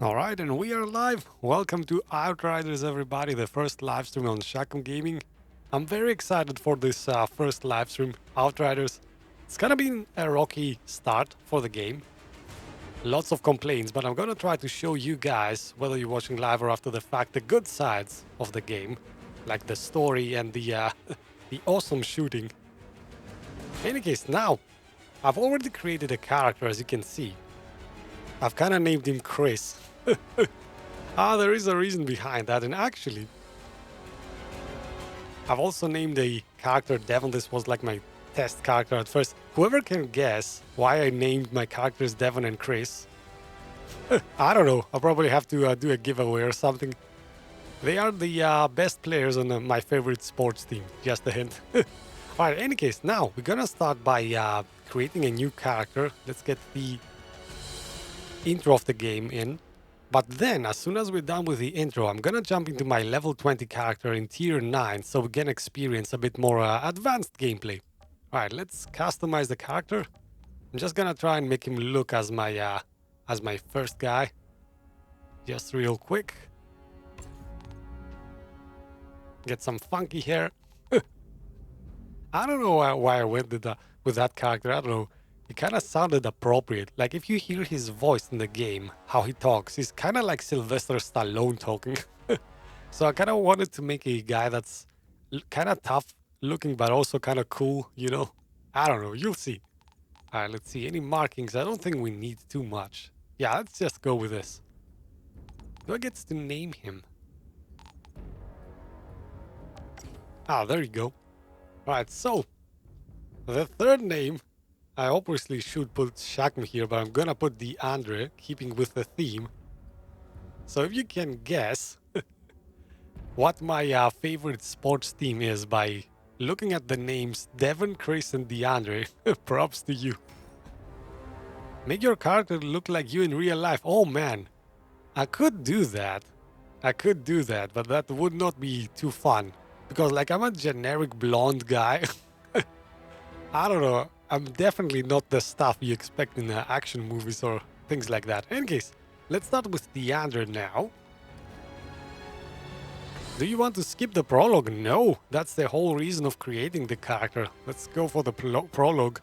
Alright, and we are live. Welcome to Outriders, everybody, the first live stream on Shakum Gaming. I'm very excited for this first live stream, Outriders. It's gonna be a rocky start for the game. Lots of complaints, but I'm gonna try to show you guys, whether you're watching live or after the fact, the good sides of the game. Like the story and the, the awesome shooting. In any case, now, I've already created a character, as you can see. I've kind of named him Chris. There is a reason behind that, and actually, I've also named a character Devon. This was like my test character at first. Whoever can guess why I named my characters Devon and Chris, I don't know. I'll probably have to do a giveaway or something. They are the best players on my favorite sports team. Just a hint. Alright, in any case, now we're gonna start by creating a new character. Let's get the intro of the game in. But then, as soon as we're done with the intro, I'm gonna jump into my level 20 character in tier 9 so we can experience a bit more advanced gameplay. Alright, let's customize the character. I'm just gonna try and make him look as my first guy. Just real quick. Get some funky hair. I don't know why I went with that character, I don't know. He kind of sounded appropriate. Like, if you hear his voice in the game, how he talks, he's kind of like Sylvester Stallone talking. So I kind of wanted to make a guy that's kind of tough looking, but also kind of cool, you know? I don't know, you'll see. All right, let's see. Any markings? I don't think we need too much. Yeah, let's just go with this. Do I get to name him? Ah, there you go. All right, so the third name, I obviously should put Shakm here, but I'm gonna put DeAndre, keeping with the theme. So if you can guess what my favorite sports team is by looking at the names Devon, Chris, and DeAndre, props to you. Make your character look like you in real life. Oh man, I could do that. But that would not be too fun. Because like I'm a generic blonde guy. I don't know. I'm definitely not the stuff you expect in action movies or things like that. In any case, let's start with DeAndre now. Do you want to skip the prologue? No, that's the whole reason of creating the character. Let's go for the prologue.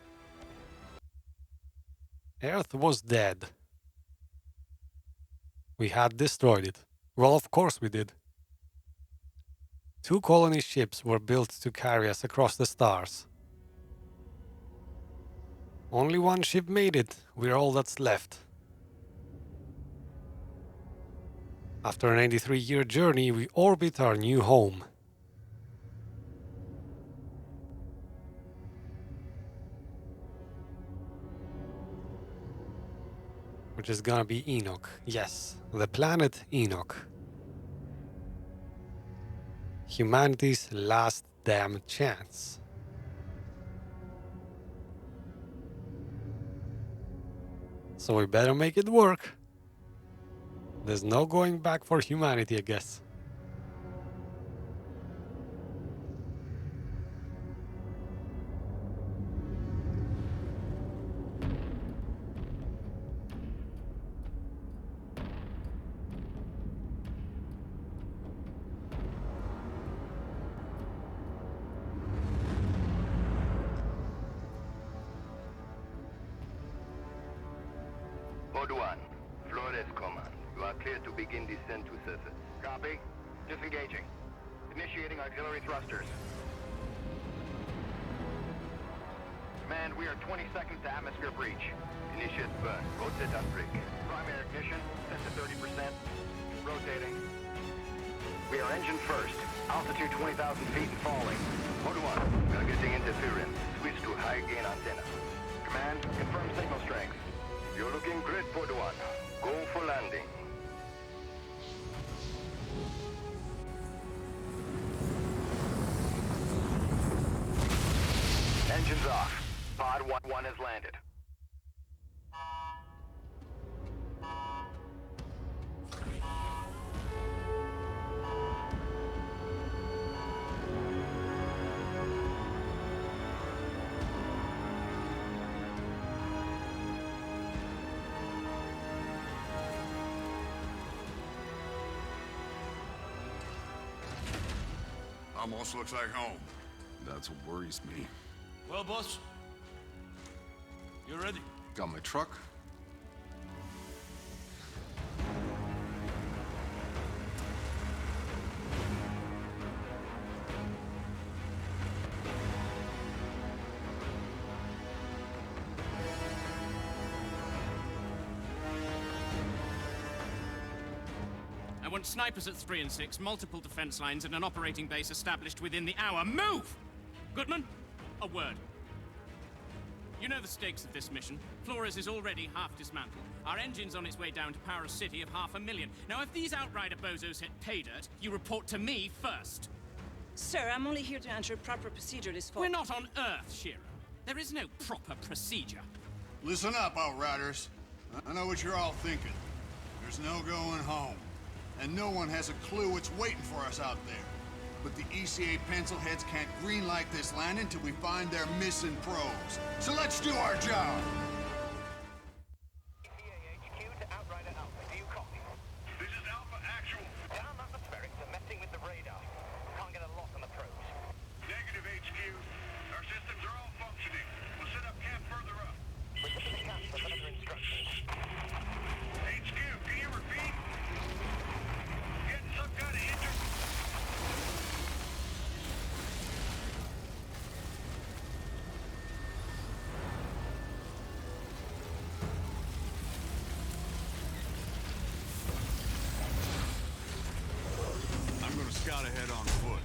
Earth was dead. We had destroyed it. Well, of course we did. 2 colony ships were built to carry us across the stars. Only 1 ship made it. We're all that's left. After an 83-year journey, we orbit our new home. Which is gonna be Enoch. Yes, the planet Enoch. Humanity's last damn chance. So we better make it work. There's no going back for humanity, I guess. Code 1, Flores Command. You are clear to begin descent to surface. Copy. Disengaging. Initiating auxiliary thrusters. Command, we are 20 seconds to atmosphere breach. Initiate burn. Rotate on brig. Primary ignition, set to 30%. Rotating. We are engine first. Altitude 20,000 feet and falling. Code 1, targeting interference. Switch to high gain antenna. Command, confirm signal strength. You're looking great, Code 1. Go for landing. Engines off. Pod 1 has landed. Almost looks like home. That's what worries me. Well, boss, you ready? Got my truck. I want snipers at 3 and 6, multiple defense lines, and an operating base established within the hour. Move! Goodman, a word. You know the stakes of this mission. Flores is already half dismantled. Our engine's on its way down to power a city of 500,000. Now, if these Outrider bozos hit pay dirt, you report to me first. Sir, I'm only here to ensure proper procedure is followed. We're not on Earth, Shira. There is no proper procedure. Listen up, Outriders. I know what you're all thinking. There's no going home. And no one has a clue what's waiting for us out there. But the ECA pencilheads can't greenlight this land until we find their missing probes. So let's do our job! ECA HQ to Outrider Alpha. Do you copy? This is Alpha Actual. Down atmospherics are messing with the radar. Can't get a lock on the probes. Negative HQ. Our systems are all functioning. We'll set up camp further up. Return to the camp for further instructions. HQ, can you repeat? Getting some kind of injury. I'm gonna scout ahead on foot.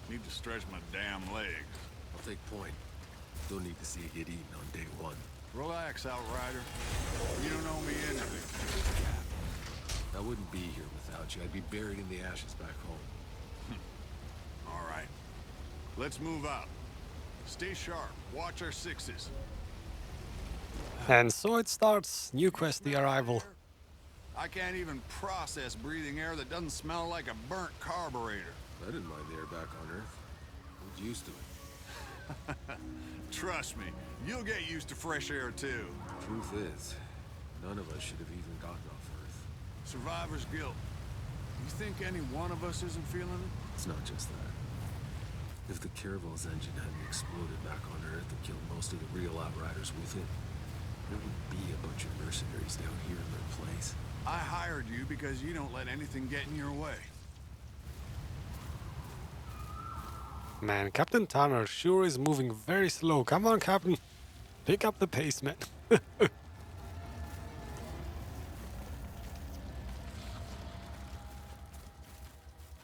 Need to stretch my damn legs. I'll take point. Don't need to see it get eaten on day one. Relax, Outrider. You don't owe me anything. I wouldn't be here without you. I'd be buried in the ashes back home. All right. Let's move out. Stay sharp. Watch our sixes. And so it starts. New quest, the arrival. I can't even process breathing air that doesn't smell like a burnt carburetor. I didn't mind the air back on Earth. I was used to it. Trust me, you'll get used to fresh air too. Truth is, none of us should have even gotten off Earth. Survivor's guilt. You think any one of us isn't feeling it? It's not just that. If the Caravel's engine hadn't exploded back on Earth and killed most of the real Outriders with it, there would be a bunch of mercenaries down here in their place. I hired you because you don't let anything get in your way. Man, Captain Tanner sure is moving very slow. Come on, Captain. Pick up the pace, man.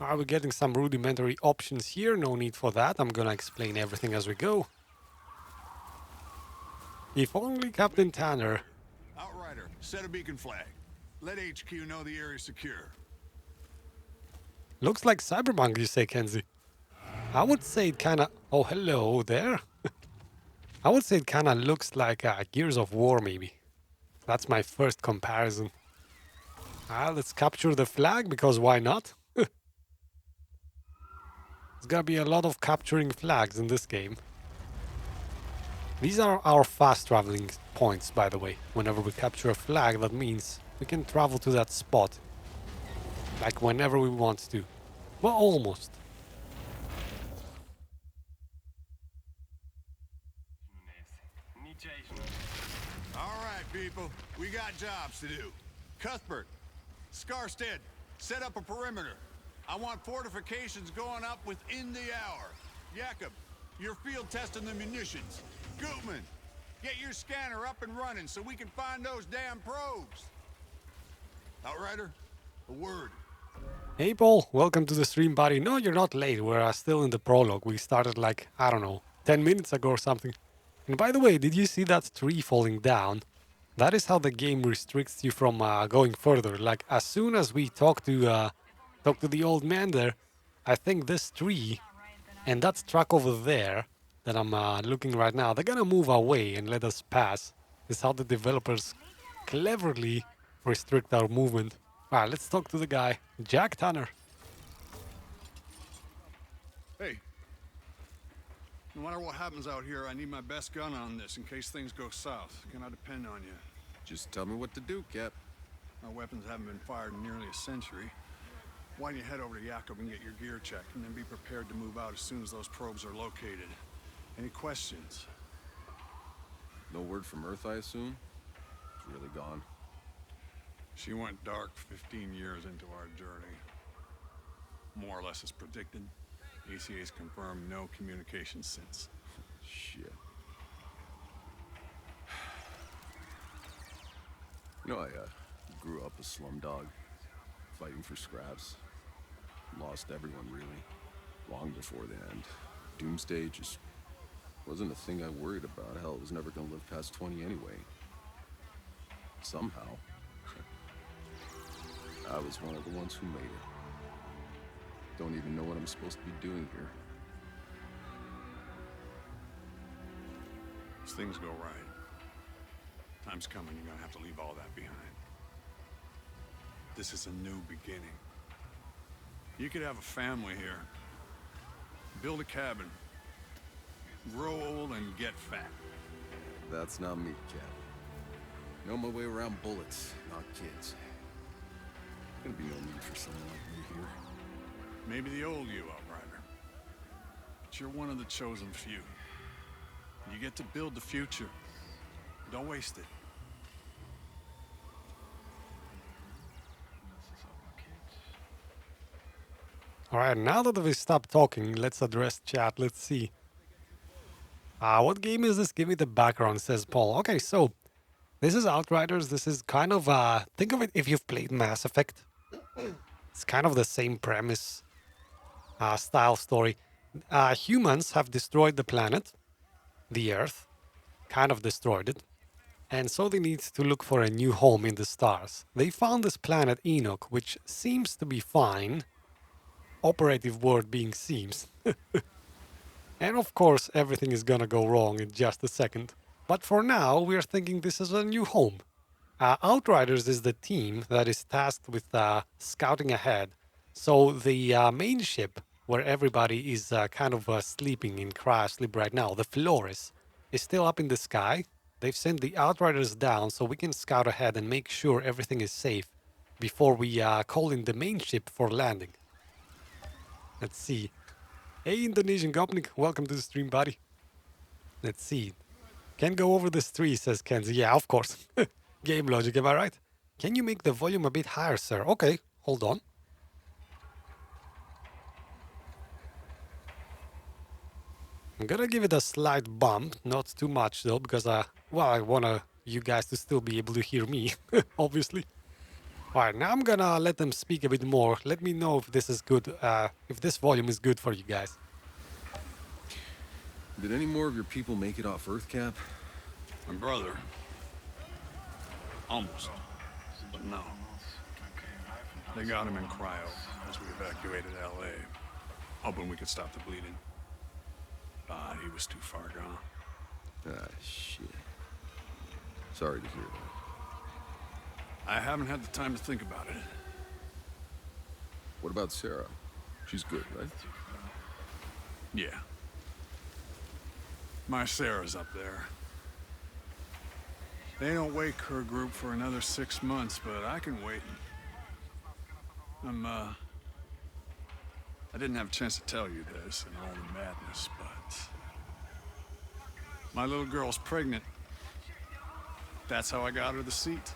Are we getting some rudimentary options here? No need for that. I'm gonna explain everything as we go. If only Captain Tanner. Outrider, set a beacon flag. Let HQ know the area's secure. Looks like Cyberpunk, you say, Kenzie. I would say it kinda... Oh, hello there. I would say it kinda looks like Gears of War, maybe. That's my first comparison. Let's capture the flag, because why not? There's gonna be a lot of capturing flags in this game. These are our fast traveling points, by the way. Whenever we capture a flag, that means we can travel to that spot. Like whenever we want to. Well, almost. All right, people. We got jobs to do. Cuthbert, Scarstead, set up a perimeter. I want fortifications going up within the hour. Jakub, you're field testing the munitions. Gutmann, get your scanner up and running so we can find those damn probes. Outrider, a word. Hey Paul, welcome to the stream, buddy. No, you're not late. We're still in the prologue. We started like, I don't know, 10 minutes ago or something. And by the way, did you see that tree falling down? That is how the game restricts you from going further. Like, as soon as we talk to the old man there, I think this tree and that truck over there that I'm looking right now, they're gonna move away and let us pass. This is how the developers cleverly restrict our movement. Alright, let's talk to the guy, Jack Tanner. Hey. No matter what happens out here, I need my best gun on this in case things go south. Can I depend on you? Just tell me what to do, Cap. My weapons haven't been fired in nearly a century. Why don't you head over to Jakub and get your gear checked, and then be prepared to move out as soon as those probes are located. Any questions? No word from Earth, I assume? It's really gone. She went dark 15 years into our journey. More or less as predicted. ECA's confirmed no communication since. Shit. You know, I grew up a slumdog, fighting for scraps. Lost everyone, really, long before the end. Doomsday just wasn't a thing I worried about. Hell, I was never gonna live past 20 anyway. Somehow. I was one of the ones who made it. Don't even know what I'm supposed to be doing here. As things go right, time's coming you're gonna have to leave all that behind. This is a new beginning. You could have a family here. Build a cabin. Grow old and get fat. That's not me, Cap. Know my way around bullets, not kids. Gonna be no need for someone like me here. Maybe the old you, Outrider. But you're one of the chosen few. You get to build the future. Don't waste it. Alright, now that we stopped talking, let's address chat. Let's see. What game is this? Give me the background, says Paul. Okay, so this is Outriders. This is kind of, think of it if you've played Mass Effect. It's kind of the same premise, style story. Humans have destroyed the planet, the Earth, kind of destroyed it. And so they need to look for a new home in the stars. They found this planet Enoch, which seems to be fine. Operative word being seems. And of course, everything is gonna go wrong in just a second. But for now, we're thinking this is a new home. Outriders is the team that is tasked with scouting ahead. So the main ship, where everybody is kind of sleeping in cryo sleep right now, the Flores, is still up in the sky. They've sent the Outriders down so we can scout ahead and make sure everything is safe before we call in the main ship for landing. Let's see. Hey, Indonesian Gopnik, welcome to the stream, buddy. Let's see. Can't go over this tree, says Kenzie. Yeah, of course. Game logic, am I right? Can you make the volume a bit higher, sir? Okay, hold on. I'm gonna give it a slight bump, not too much though, because well, I want you guys to still be able to hear me, obviously. Alright, now I'm gonna let them speak a bit more. Let me know if this is good, if this volume is good for you guys. Did any more of your people make it off Earth, Cap? My brother. Almost. But no. They got him in cryo as we evacuated LA, hoping we could stop the bleeding. But he was too far gone. Ah, shit. Sorry to hear that. I haven't had the time to think about it. What about Sarah? She's good, right? Yeah. My Sarah's up there. They don't wake her group for another 6 months, but I can wait. I didn't have a chance to tell you this in all the madness, but my little girl's pregnant. That's how I got her the seat.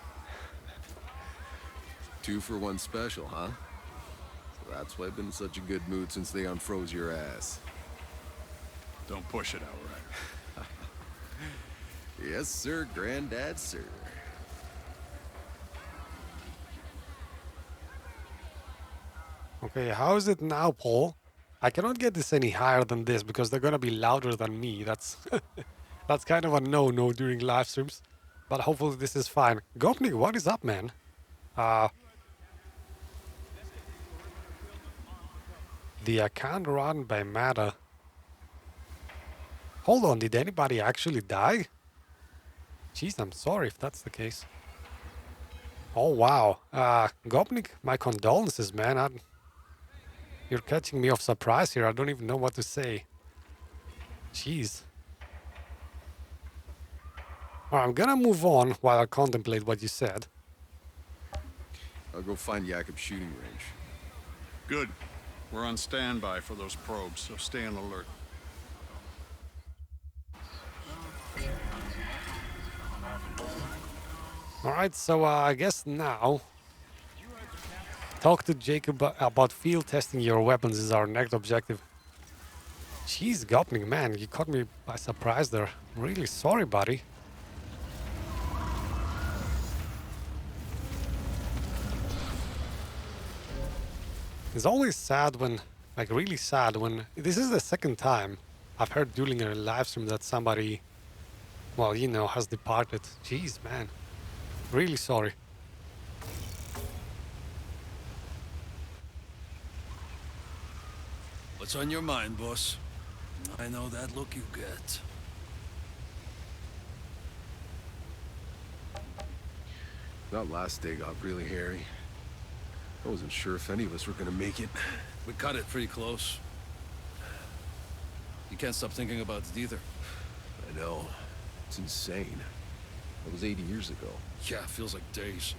2 for 1 special, huh? So that's why I've been in such a good mood since they unfroze your ass. Don't push it, Outrider. Yes, sir, Granddad, sir. Okay, how is it now, Paul? I cannot get this any higher than this because they're gonna be louder than me. That's that's kind of a no-no during live streams. But hopefully this is fine. Gopnik, what is up, man? The account run by Mata. Hold on, did anybody actually die? Jeez, I'm sorry if that's the case. Oh, wow. Gopnik, my condolences, man. You're catching me off surprise here. I don't even know what to say. Jeez. Alright, I'm gonna move on while I contemplate what you said. I'll go find Jakub's shooting range. Good. We're on standby for those probes, so stay on alert. Alright, so I guess now talk to Jacob about field testing your weapons is our next objective. Jeez, Gutman, man, you caught me by surprise there. I'm really sorry, buddy. It's always sad when, like really sad when, this is the second time I've heard during a live stream that somebody, well, you know, has departed. Jeez, man. Really sorry. What's on your mind, boss? I know that look you get. That last day got really hairy. I wasn't sure if any of us were gonna make it. We cut it pretty close. You can't stop thinking about it either. I know. It's insane. That was 80 years ago. Yeah, feels like days.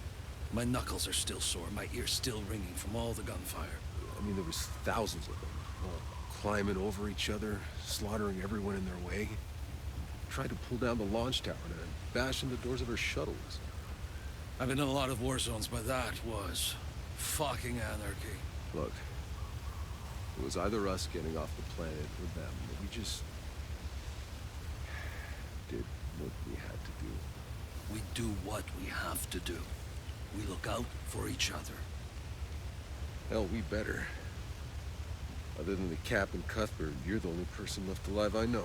My knuckles are still sore, my ears still ringing from all the gunfire. I mean, there was thousands of them. All climbing over each other, slaughtering everyone in their way. Tried to pull down the launch tower and bash in the doors of our shuttles. I've been in a lot of war zones, but that was fucking anarchy. Look, it was either us getting off the planet or them. We just did what we had to do. We do what we have to do. We look out for each other. Hell, we better. Other than the Cap and Cuthbert, you're the only person left alive I know.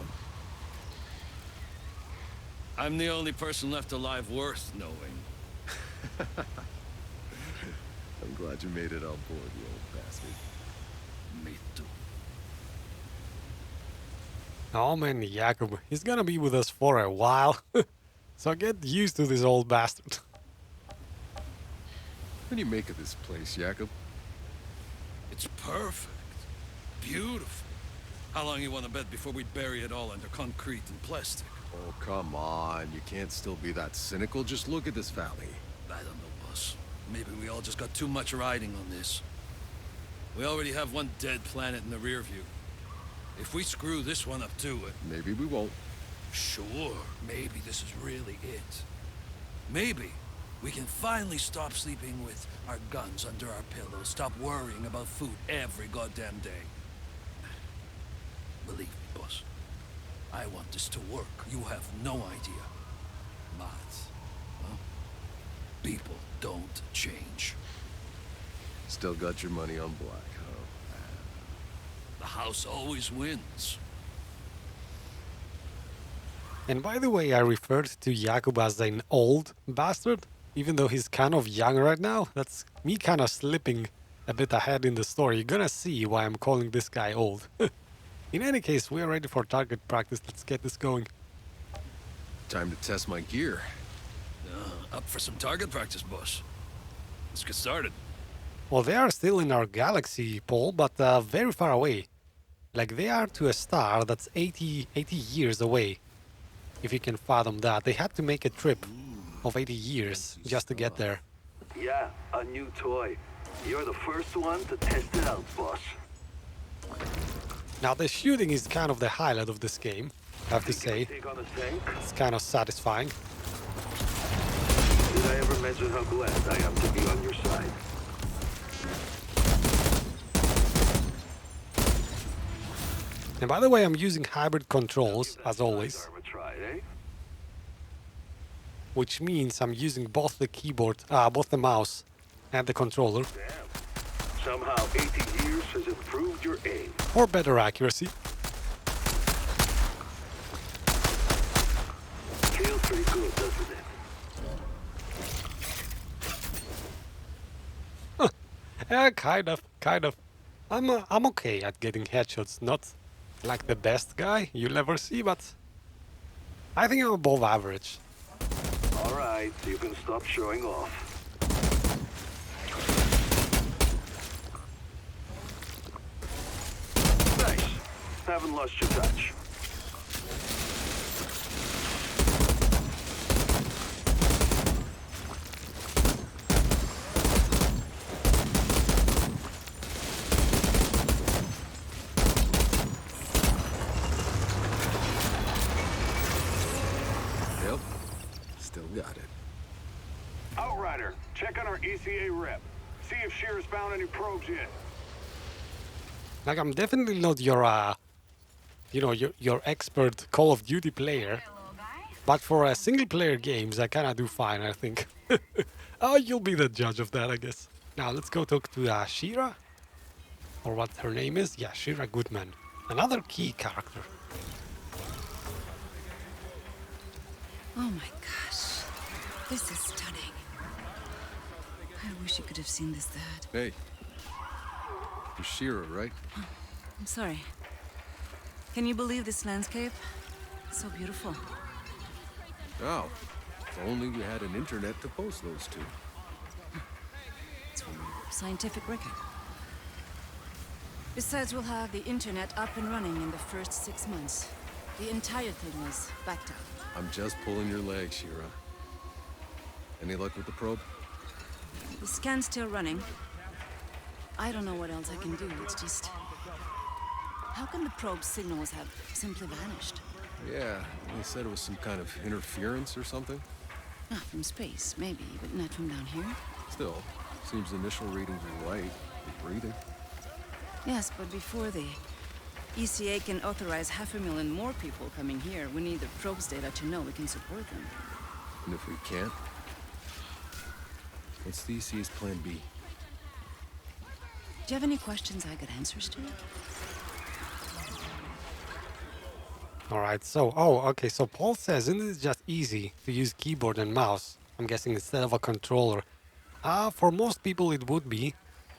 I'm the only person left alive worth knowing. I'm glad you made it on board, you old bastard. Me too. Oh man, Jakub, he's gonna be with us for a while. So get used to this old bastard. What do you make of this place, Jakub? It's perfect. Beautiful. How long you want to bet before we bury it all under concrete and plastic? Oh, come on. You can't still be that cynical. Just look at this valley. I don't know, boss. Maybe we all just got too much riding on this. We already have one dead planet in the rear view. If we screw this one up too, Maybe we won't. Sure, maybe this is really it. Maybe we can finally stop sleeping with our guns under our pillows, stop worrying about food every goddamn day. Believe me, boss. I want this to work. You have no idea. But, well, people don't change. Still got your money on black, huh? The house always wins. And by the way, I referred to Jakub as an old bastard, even though he's kind of young right now. That's me kind of slipping a bit ahead in the story. You're gonna see why I'm calling this guy old. In any case, we are ready for target practice. Let's get this going. Time to test my gear. Up for some target practice, boss. Let's get started. Well, they are still in our galaxy, Paul, but very far away. Like, they are to a star that's 80 years away. If you can fathom that. They had to make a trip of 80 years just to get there. Yeah, a new toy. You're the first one to test it out, boss. Now, the shooting is kind of the highlight of this game, I have to say. Take on a tank? It's kind of satisfying. Did I ever mention how glad I am to be on your side? And by the way, I'm using hybrid controls, as always. Which means I'm using both the keyboard, both the mouse and the controller. Damn. Somehow 80 years has improved your aim. For better accuracy. Feels pretty good, doesn't it? Yeah, kind of. I'm okay at getting headshots, not like the best guy you'll ever see, but I think I'm above average. All right, you can stop showing off. Nice. Haven't lost your touch. ECA rep. See if Shira's found any probes yet. Like, I'm definitely not your, you know, your expert Call of Duty player. But for single-player games, I kind of do fine, I think. Oh, you'll be the judge of that, I guess. Now, let's go talk to Shira. Or what her name is. Yeah, Shira Gutmann. Another key character. Oh my gosh. This is stunning. I wish you could have seen this, Dad. Hey. You're Shira, right? I'm sorry. Can you believe this landscape? It's so beautiful. Oh. If only we had an internet to post those to. It's from scientific record. Besides, we'll have the internet up and running in the first 6 months. The entire thing was backed up. I'm just pulling your leg, Shira. Any luck with the probe? The scan's still running. I don't know what else I can do. It's just... How can the probe signals have simply vanished? Yeah, they said it was some kind of interference or something. Ah, from space, maybe, but not from down here. Still, seems the initial readings are right. You're breathing. Yes, but before the ECA can authorize 500,000 more people coming here, we need the probe's data to know we can support them. And if we can't? What's the ECA's plan B? Do you have any questions I got answers to? Alright, so... Oh, okay, so Paul says, isn't it just easy to use keyboard and mouse? I'm guessing instead of a controller. For most people it would be.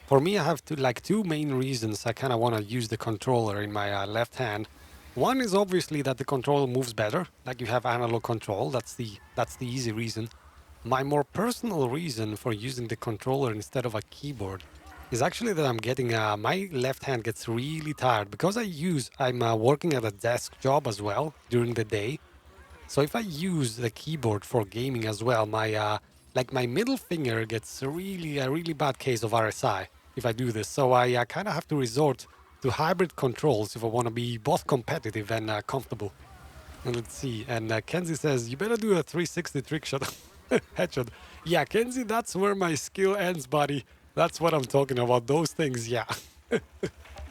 For me, I have two main reasons I kind of want to use the controller in my left hand. One is obviously that the controller moves better, like you have analog control. That's the easy reason. My more personal reason for using the controller instead of a keyboard is actually that I'm getting my left hand gets really tired because I'm working at a desk job as well during the day. So if I use the keyboard for gaming as well, my my middle finger gets a really bad case of RSI if I do this. So I kind of have to resort to hybrid controls if I want to be both competitive and comfortable. And let's see. And Kenzie says, you better do a 360 trick shot. Headshot. Yeah, Kenzie, that's where my skill ends, buddy. That's what I'm talking about. Those things, yeah.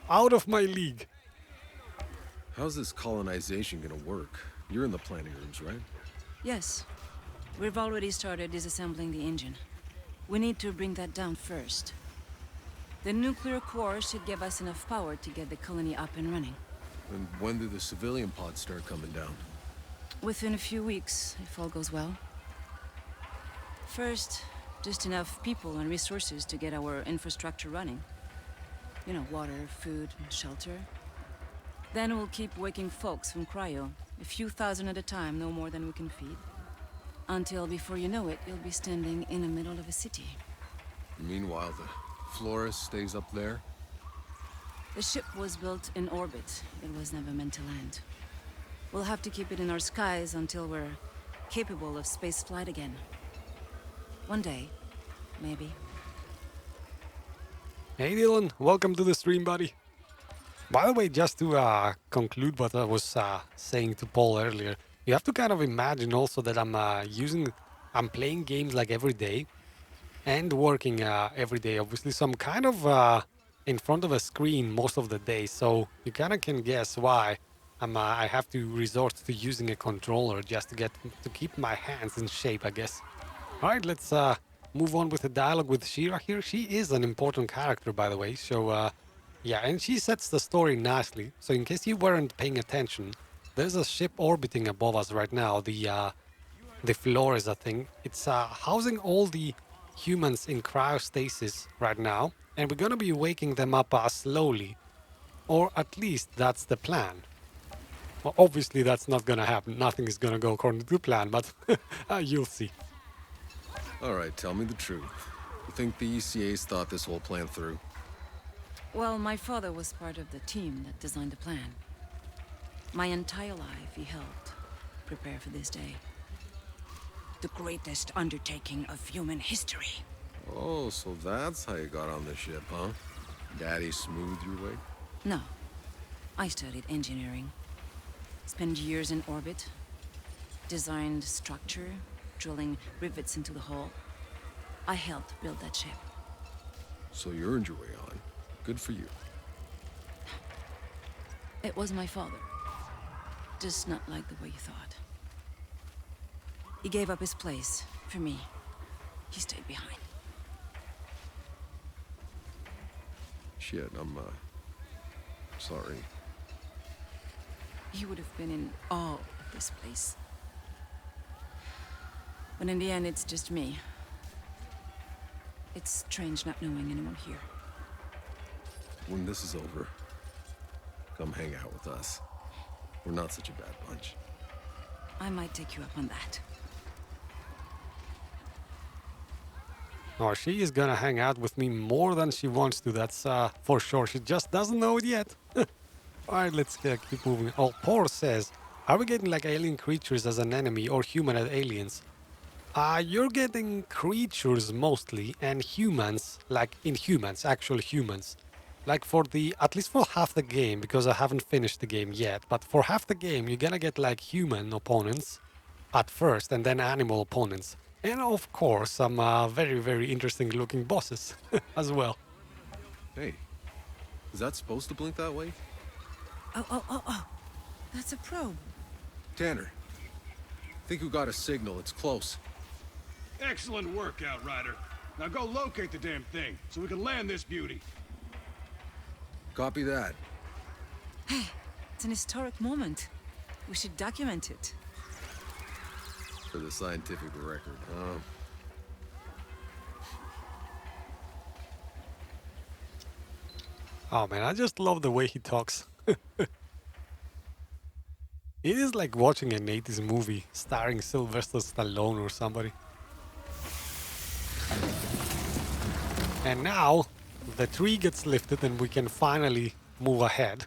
Out of my league. How's this colonization gonna work? You're in the planning rooms, right? Yes. We've already started disassembling the engine. We need to bring that down first. The nuclear core should give us enough power to get the colony up and running. And when do the civilian pods start coming down? Within a few weeks, if all goes well. First, just enough people and resources to get our infrastructure running. You know, water, food, and shelter. Then we'll keep waking folks from cryo, a few thousand at a time, no more than we can feed. Until, before you know it, you'll be standing in the middle of a city. Meanwhile, the Flores stays up there? The ship was built in orbit. It was never meant to land. We'll have to keep it in our skies until we're capable of space flight again. One day, maybe. Hey Dylan, welcome to the stream, buddy. By the way, just to conclude what I was saying to Paul earlier, you have to kind of imagine also that I'm playing games like every day and working every day, obviously. So I'm kind of in front of a screen most of the day. So you kind of can guess why I have to resort to using a controller just to keep my hands in shape, I guess. All right, let's move on with the dialogue with Shira here. She is an important character, by the way. So, yeah, and she sets the story nicely. So in case you weren't paying attention, there's a ship orbiting above us right now. The Flores, I think. It's housing all the humans in cryostasis right now. And we're going to be waking them up slowly. Or at least that's the plan. Well, obviously that's not going to happen. Nothing is going to go according to plan, but you'll see. All right, tell me the truth. You think the ECA's thought this whole plan through? Well, my father was part of the team that designed the plan. My entire life, he helped prepare for this day. The greatest undertaking of human history. Oh, so that's how you got on the ship, huh? Daddy smoothed your way? No. I studied engineering. Spent years in orbit. Designed structure, drilling rivets into the hull. I helped build that ship. So you earned your way on. Good for you. It was my father. Just not like the way you thought. He gave up his place for me. He stayed behind. Shit, I'm sorry. He would have been in awe of this place. But in the end, it's just me. It's strange not knowing anyone here. When this is over, come hang out with us. We're not such a bad bunch. I might take you up on that. Oh, she is gonna hang out with me more than she wants to, that's for sure. She just doesn't know it yet. Alright, let's keep moving. Oh, Paul says, are we getting like alien creatures as an enemy or human as aliens? You're getting creatures mostly and humans, like inhumans, actual humans. Like for at least for half the game, because I haven't finished the game yet, but for half the game you're gonna get like human opponents at first and then animal opponents. And of course some very, very interesting looking bosses as well. Hey, is that supposed to blink that way? Oh. That's a probe. Tanner, think we got a signal. It's close. Excellent work, Outrider. Now go locate the damn thing, so we can land this beauty. Copy that. Hey, it's an historic moment. We should document it. For the scientific record, Oh man, I just love the way he talks. It is like watching an 80s movie starring Sylvester Stallone or somebody. And now the tree gets lifted and we can finally move ahead.